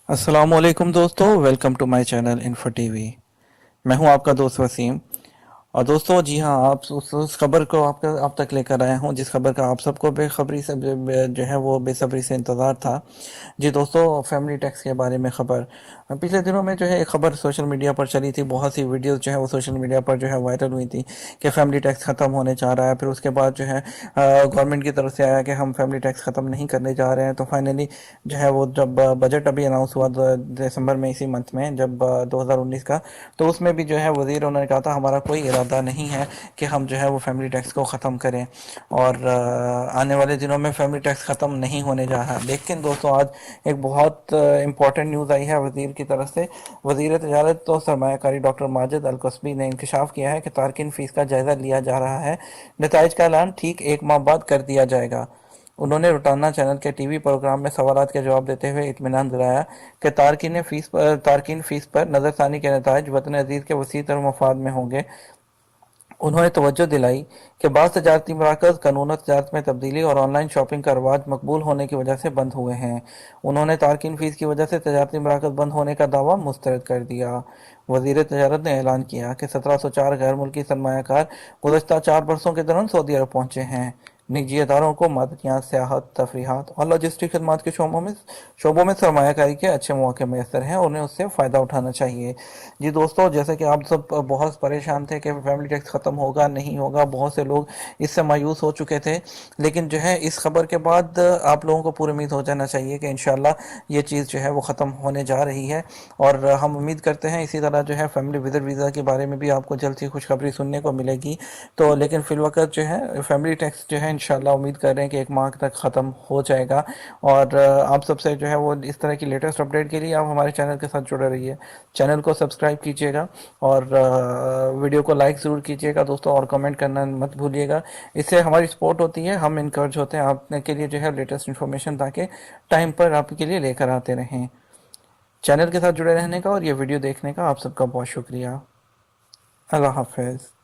अस्सलाम वालेकुम दोस्तों, welcome to my channel info TV. मैं हूं आपका दोस्त वसीम। और दोस्तों जी हाँ, आप उस खबर को आप तक लेकर आया हूँ जिस खबर का आप सबको बेखबरी से जो है वो बेसब्री से इंतज़ार था। जी दोस्तों, फैमिली टैक्स के बारे में खबर पिछले दिनों में जो है एक खबर सोशल मीडिया पर चली थी। बहुत सी वीडियोस जो है वो सोशल मीडिया पर जो है वायरल हुई थी कि फैमिली टैक्स ख़त्म होने जा रहा है। फिर उसके बाद जो है गवर्नमेंट की तरफ से आया कि हम फैमिली टैक्स ख़त्म नहीं करने जा रहे हैं। तो फाइनली जो है वो जब बजट अभी अनाउंस हुआ दिसंबर में, इसी मंथ में, जब 2019 का, तो उसमें भी जो है वजीर उन्होंने कहा था हमारा कोई इरादा नहीं है कि हम जो है वो फैमिली टैक्स को ख़त्म करें और आने वाले दिनों में फैमिली टैक्स ख़त्म नहीं होने जा रहा। लेकिन दोस्तों आज एक बहुत इंपॉर्टेंट न्यूज़ आई है वजीर की तरफ से। वजीर तजारत तो सरमायाकारी डॉक्टर माजिद अल कसबी ने इंकशाफ किया है कि तारकिन फ़ीस का जायज़ा लिया जा रहा है। नताइज का ऐलान ठीक एक माह बाद कर दिया जाएगा। उन्होंने रोटाना चैनल के टीवी प्रोग्राम में सवालात के जवाब देते हुए इत्मीनान दिलाया कि तारकिन फ़ीस पर नज़रसानी के नताइज वतन अजीज़ के वसी तर मफाद में होंगे। उन्होंने तवज्जो दिलाई कि बाज़ तजारती मराकज़ कानून तजारत में तब्दीली और ऑनलाइन शॉपिंग का रवाज मकबूल होने की वजह से बंद हुए हैं। उन्होंने तारकिन फ़ीस की वजह से तजारती मराकज़ बंद होने का दावा मुस्तरद कर दिया। वज़ीर तजारत ने ऐलान किया कि 1704 गैर मुल्की सरमायाकार गुज़श्ता 4 बरसों के दौरान सऊदी अरब पहुंचे हैं। निजी अदारों को मादनियात, सियाहत, तफरीहात और लॉजिस्टिक खदमात के शोबों में सरमायाकारी के अच्छे मौके मैसर हैं और उन्हें उससे फ़ायदा उठाना चाहिए। जी दोस्तों, जैसे कि आप सब बहुत परेशान थे कि फैमिली टैक्स ख़त्म होगा नहीं होगा, बहुत से लोग इससे मायूस हो चुके थे। लेकिन जो है इस खबर के बाद आप लोगों को पूरी उम्मीद हो जाना चाहिए कि इंशाल्लाह ये चीज़ जो है वो ख़त्म होने जा रही है। और हम उम्मीद करते हैं इसी तरह जो है फैमिली विजिट वीज़ा के बारे में भी आपको जल्द ही खुशखबरी सुनने को मिलेगी। तो लेकिन फ़िलवक़्त जो है फैमिली टैक्स जो है इंशाल्लाह उम्मीद कर रहे हैं कि एक माह तक ख़त्म हो जाएगा। और आप सबसे जो है वो इस तरह की लेटेस्ट अपडेट के लिए आप हमारे चैनल के साथ जुड़े रहिए। चैनल को सब्सक्राइब कीजिएगा और वीडियो को लाइक ज़रूर कीजिएगा दोस्तों, और कमेंट करना मत भूलिएगा। इससे हमारी सपोर्ट होती है, हम इनकरेज होते हैं आपने के लिए जो है लेटेस्ट इन्फॉर्मेशन ताकि टाइम पर आपके लिए लेकर आते रहें। चैनल के साथ जुड़े रहने का और ये वीडियो देखने का आप सबका बहुत शुक्रिया। अल्लाह हाफ़िज़।